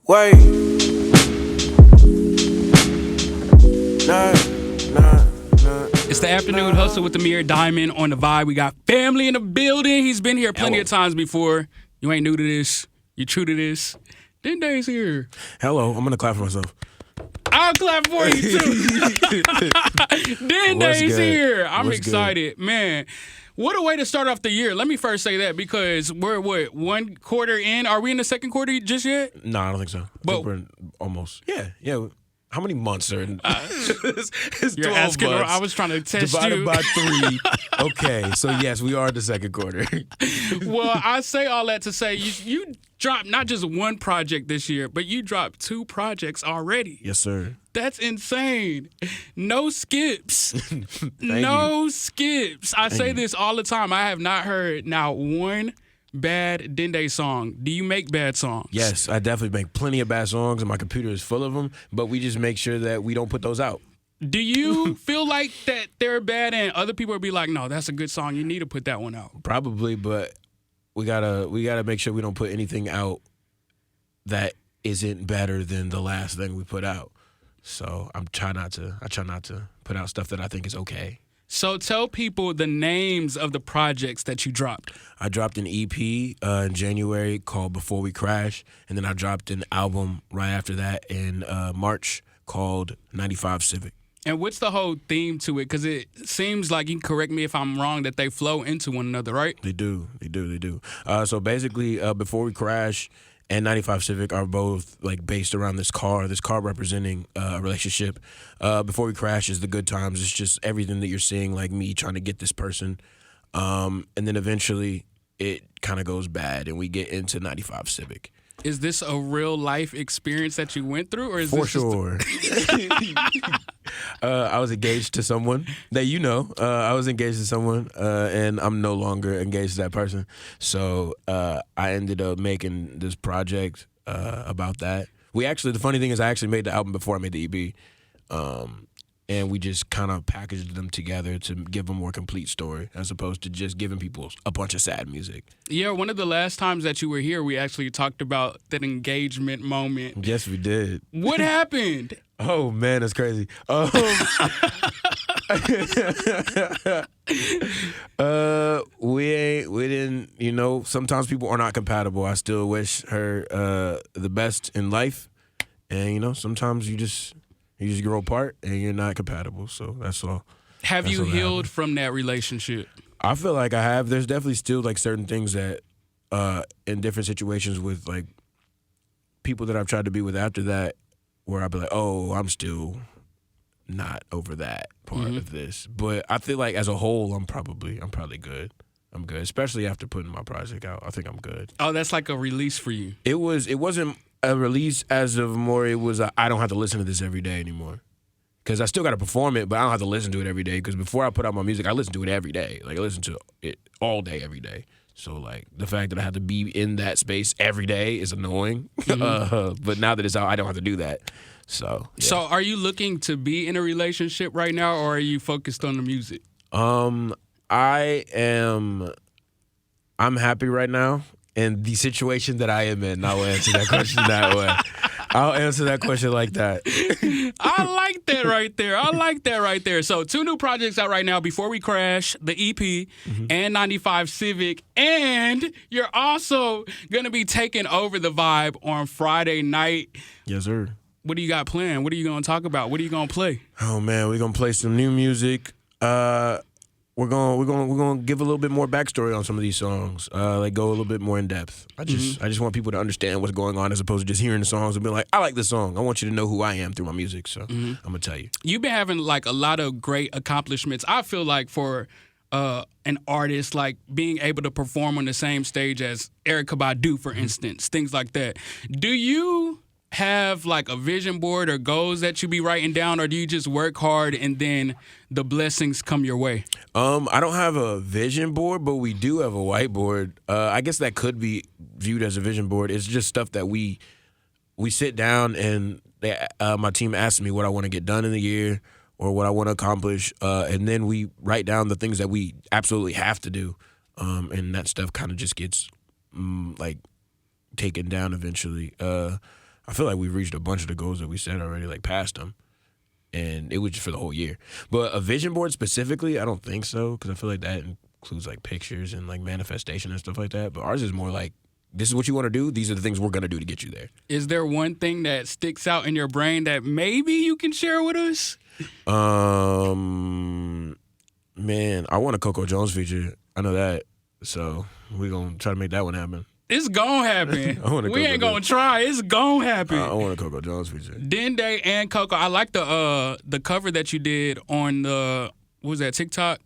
Wait. Nah. It's the afternoon hustle with Amir Diamond on the vibe. We got family in the building. He's been here plenty of times before. You ain't new to this. You true to this. Dende's here. Hello. I'm gonna clap for myself. I'll clap for you too. Dende's here. I'm What's excited, man. What a way to start off the year. Let me first say that because we're one quarter in. Are we in the second quarter just yet? No, I don't think so. But we're almost. Yeah. How many months are in? It's you're 12 asking. months. I was trying to test divided you. by 3. Okay, so yes, we are in the second quarter. Well, I say all that to say you dropped not just one project this year, but you dropped 2 projects already. Yes, sir. That's insane. No skips. you. Skips. I say this all the time. I have not heard now one bad Dende song. Do you make bad songs? Yes, I definitely make plenty of bad songs, and my computer is full of them. But we just make sure that we don't put those out. Do you feel like that they're bad and other people will be like, no, that's a good song. You need to put that one out? Probably, but we gotta make sure we don't put anything out that isn't better than the last thing we put out. So I try not to put out stuff that I think is okay. So tell people the names of the projects that you dropped. I dropped an EP in January called Before We Crash, and then I dropped an album right after that in March called 95 Civic. And what's the whole theme to it? Because it seems like, you can correct me if I'm wrong, that they flow into one another, right? They do. So basically, Before We Crash and 95 Civic are both like based around this car representing a relationship. Before We Crash is the good times. It's just everything that you're seeing, like me trying to get this person. And then eventually it kind of goes bad and we get into 95 Civic. Is this a real life experience that you went through, or is For this sure. I was engaged to someone that you know. I was engaged to someone, and I'm no longer engaged to that person. So I ended up making this project about that. The funny thing is, I actually made the album before I made the EP. And we just kind of packaged them together to give a more complete story, as opposed to just giving people a bunch of sad music. Yeah, one of the last times that you were here, we actually talked about that engagement moment. Yes, we did. What happened? Oh man, that's crazy. We didn't. Sometimes people are not compatible. I still wish her the best in life, and sometimes you just grow apart and you're not compatible. So that's all. Have you healed from that relationship? I feel like I have. There's definitely still like certain things that in different situations with like people that I've tried to be with after that, where I'd be like, oh, I'm still not over that part of this. But I feel like as a whole, I'm probably good. I'm good, especially after putting my project out. I think I'm good. Oh, that's like a release for you. It wasn't a release as of more. It was I don't have to listen to this every day anymore. Because I still got to perform it, but I don't have to listen to it every day. Because before I put out my music, I listen to it every day. Like I listen to it all day, every day. So like the fact that I have to be in that space every day is annoying. But now that it's out, I don't have to do that. So yeah. So are you looking to be in a relationship right now, or are you focused on the music? I'm happy right now in the situation that I am in. I will answer that question that way. I'll answer that question like that. I like that right there. So 2 new projects out right now, Before We Crash, the EP, and 95 Civic. And you're also going to be taking over the vibe on Friday night. Yes, sir. What do you got planned? What are you going to talk about? What are you going to play? Oh, man, we're going to play some new music. We're gonna give a little bit more backstory on some of these songs. Like go a little bit more in depth. I just want people to understand what's going on as opposed to just hearing the songs and be like, I like this song. I want you to know who I am through my music. So I'm gonna tell you. You've been having like a lot of great accomplishments. I feel like for an artist, like being able to perform on the same stage as Erykah Badu, for instance, things like that. Do you have like a vision board or goals that you be writing down, or do you just work hard and then the blessings come your way? I don't have a vision board, but we do have a whiteboard. I guess that could be viewed as a vision board. It's just stuff that we sit down and my team asks me what I want to get done in the year or what I want to accomplish, and then we write down the things that we absolutely have to do, and that stuff kind of just gets like taken down eventually. I feel like we've reached a bunch of the goals that we set already, like past them. And it was just for the whole year. But a vision board specifically, I don't think so, because I feel like that includes like pictures and like manifestation and stuff like that. But ours is more like, this is what you want to do. These are the things we're going to do to get you there. Is there one thing that sticks out in your brain that maybe you can share with us? Man, I want a Coco Jones feature. I know that. So we're going to try to make that one happen. It's gonna happen. We ain't gonna Jones. Try. It's gonna happen. I want a Coco Jones feature. Dende and Coco. I like the cover that you did on the, what was that, TikTok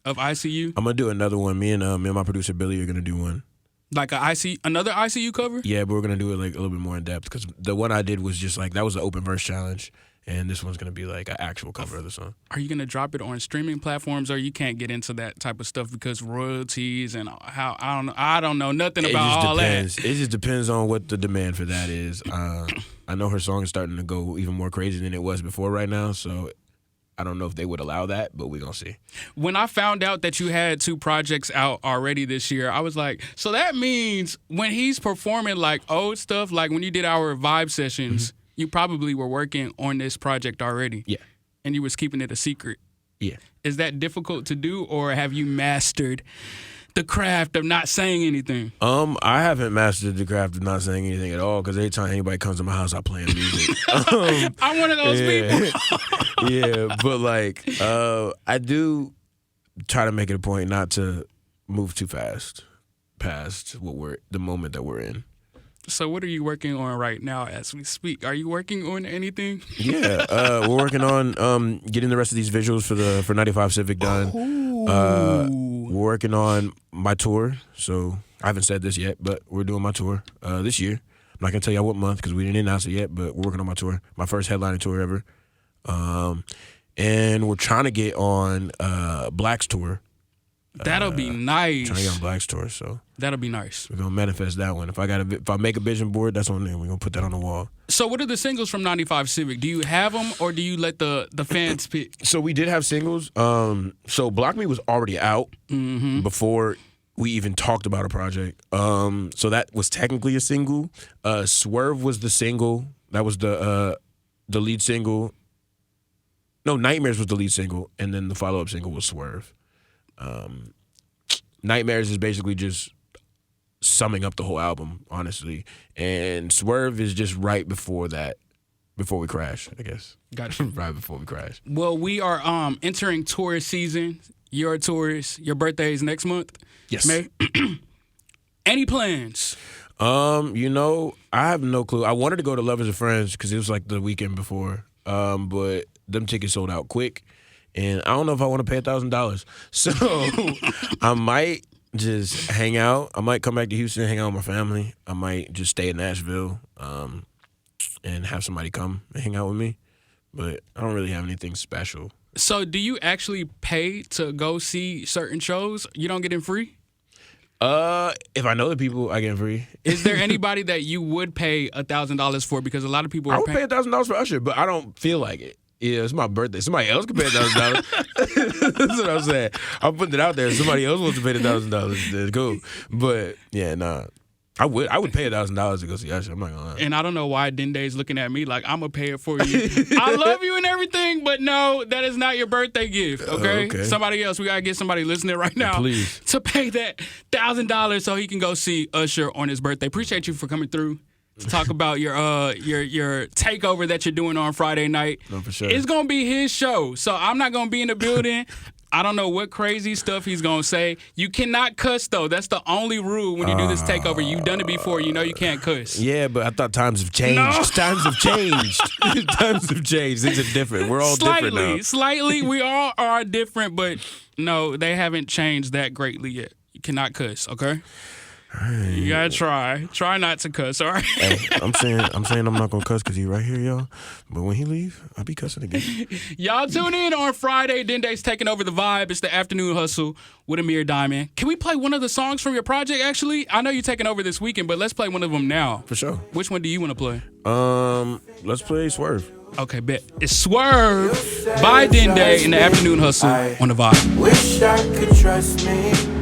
of ICU? I'm going to do another one. Me and my producer Billy are going to do one. Like another ICU cover? Yeah, but we're going to do it like a little bit more in depth, because the one I did was just like, that was an open verse challenge. And this one's going to be like an actual cover of the song. Are you going to drop it on streaming platforms, or you can't get into that type of stuff because royalties and how, I don't know nothing about all that. It just depends on what the demand for that is. I know her song is starting to go even more crazy than it was before right now, so I don't know if they would allow that, but we're going to see. When I found out that you had 2 projects out already this year, I was like, so that means when he's performing like old stuff, like when you did our vibe sessions, you probably were working on this project already. Yeah. And you was keeping it a secret. Yeah. Is that difficult to do, or have you mastered the craft of not saying anything? I haven't mastered the craft of not saying anything at all, because every time anybody comes to my house, I play music. I'm one of those people. Yeah, but like, I do try to make it a point not to move too fast past the moment that we're in. So what are you working on right now as we speak? Are you working on anything? Yeah, we're working on getting the rest of these visuals for 95 Civic done. We're working on my tour. So I haven't said this yet, but we're doing my tour this year. I'm not gonna tell y'all what month because we didn't announce it yet, but we're working on my tour, my first headlining tour ever. And we're trying to get on Black's tour. That'll be nice. Trying to get on Black's tour, so that'll be nice. We're gonna manifest that one. If I make a vision board, that's on there. We're gonna put that on the wall. So what are the singles from 95 Civic? Do you have them, or do you let the fans pick? So we did have singles. So Block Me was already out before we even talked about a project. So that was technically a single. Swerve was the single. That was the lead single. No, Nightmares was the lead single, and then the follow-up single was Swerve. Nightmares is basically just summing up the whole album, honestly. And Swerve is just right before that, before we crash, I guess. Gotcha. Right before we crash. Well, we are entering tourist season. You're a tourist. Your birthday is next month. Yes. May. Any plans? I have no clue. I wanted to go to Lovers and Friends because it was like the weekend before. But them tickets sold out quick. And I don't know if I want to pay $1,000. So I might just hang out. I might come back to Houston and hang out with my family. I might just stay in Nashville and have somebody come and hang out with me. But I don't really have anything special. So do you actually pay to go see certain shows? You don't get in free? If I know the people, I get in free. Is there anybody that you would pay $1,000 for? Because a lot of people are I would pay $1,000 for Usher, but I don't feel like it. Yeah, it's my birthday. Somebody else can pay $1,000. That's what I'm saying. I'm putting it out there. If somebody else wants to pay $1,000, that's cool. But yeah, nah. I would pay $1,000 to go see Usher. I'm not gonna lie. And I don't know why Dende's looking at me like I'm gonna pay it for you. I love you and everything, but no, that is not your birthday gift. Okay? Okay. Somebody else. We gotta get somebody listening right now, please, to pay that $1,000 so he can go see Usher on his birthday. Appreciate you for coming through to talk about your takeover that you're doing on Friday night. No, for sure. It's gonna be his show, so I'm not gonna be in the building. I don't know what crazy stuff he's gonna say. You cannot cuss though. That's the only rule when you do this takeover. You've done it before. You know you can't cuss. Yeah, but I thought times have changed. No. Times have changed. Times have changed. Things are different. We're all different now. Slightly. We all are different, but no, they haven't changed that greatly yet. You cannot cuss, okay? You gotta try. Try not to cuss, all right? Hey, I'm saying I'm not gonna cuss because he's right here, y'all. But when he leave, I'll be cussing again. Y'all tune in on Friday. Dende's taking over the vibe. It's the Afternoon Hustle with Amir Diamond. Can we play one of the songs from your project, actually? I know you're taking over this weekend, but let's play one of them now. For sure. Which one do you want to play? Let's play Swerve. Okay, bet. It's Swerve by Dende in the Afternoon Hustle on the vibe. Wish I could trust me.